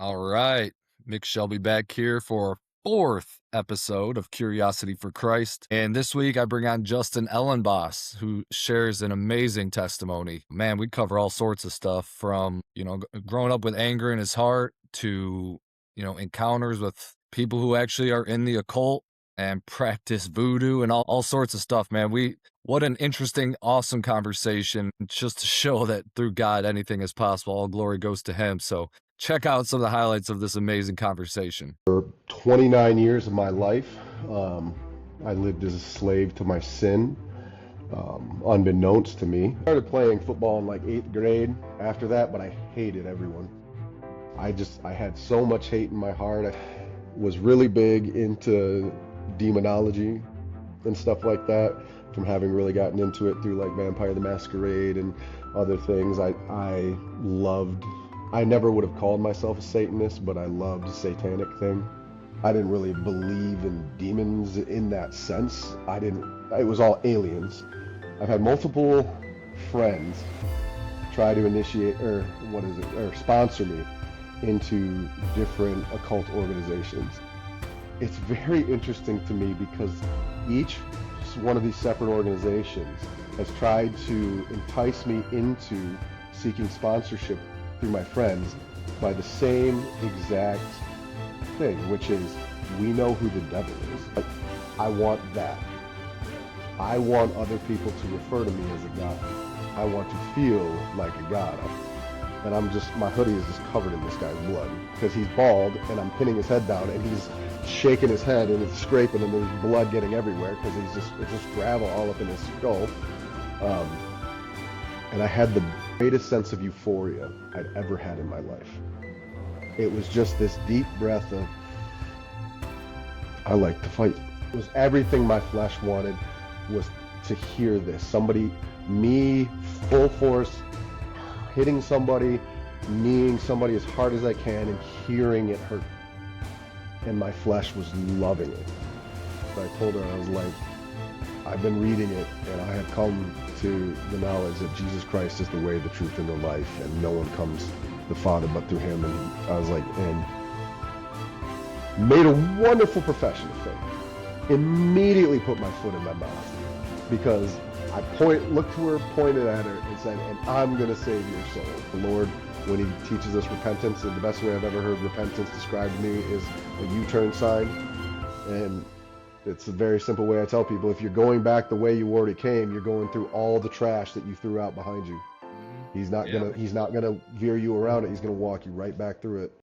All right. Mick Shelby back here for our fourth episode of Curiosity for Christ. And this week I bring on Justin Ellenboss, who shares an amazing testimony. Man, we cover all sorts of stuff from, growing up with anger in his heart to, encounters with people who actually are in the occult and practice voodoo and all sorts of stuff, man. What an interesting, awesome conversation, just to show that through God, anything is possible. All glory goes to him. So check out some of the highlights of this amazing conversation. For 29 years of my life, I lived as a slave to my sin, unbeknownst to me. I started playing football in like 8th grade after that, but I hated everyone. I had so much hate in my heart. I was really big into demonology and stuff like that, from having really gotten into it through like Vampire the Masquerade and other things. I never would have called myself a Satanist, but I loved the satanic thing. I didn't really believe in demons in that sense. It was all aliens. I've had multiple friends try to initiate, or sponsor me into different occult organizations. It's very interesting to me because each one of these separate organizations has tried to entice me into seeking sponsorship through my friends by the same exact thing, which is, we know who the devil is. But I want that. I want other people to refer to me as a god. I want to feel like a god. And my hoodie is just covered in this guy's blood because he's bald and I'm pinning his head down and he's shaking his head and it's scraping and there's blood getting everywhere because it's just gravel all up in his skull. And I had the greatest sense of euphoria I'd ever had in my life. It was just this deep breath of, I like to fight. It was everything my flesh wanted, was to hear this. Me, full force, hitting somebody, kneeing somebody as hard as I can and hearing it hurt. And my flesh was loving it. So I told her, I was like, I've been reading it and I have come to the knowledge that Jesus Christ is the way, the truth, and the life, and no one comes to the Father but through him. And I was like, and made a wonderful profession of faith. Immediately put my foot in my mouth because I looked to her, pointed at her, and said, and I'm going to save your soul. The Lord, when he teaches us repentance, and the best way I've ever heard repentance described to me is a U-turn sign. And it's a very simple way I tell people, if you're going back the way you already came, you're going through all the trash that you threw out behind you. He's not gonna veer you around it. He's gonna walk you right back through it.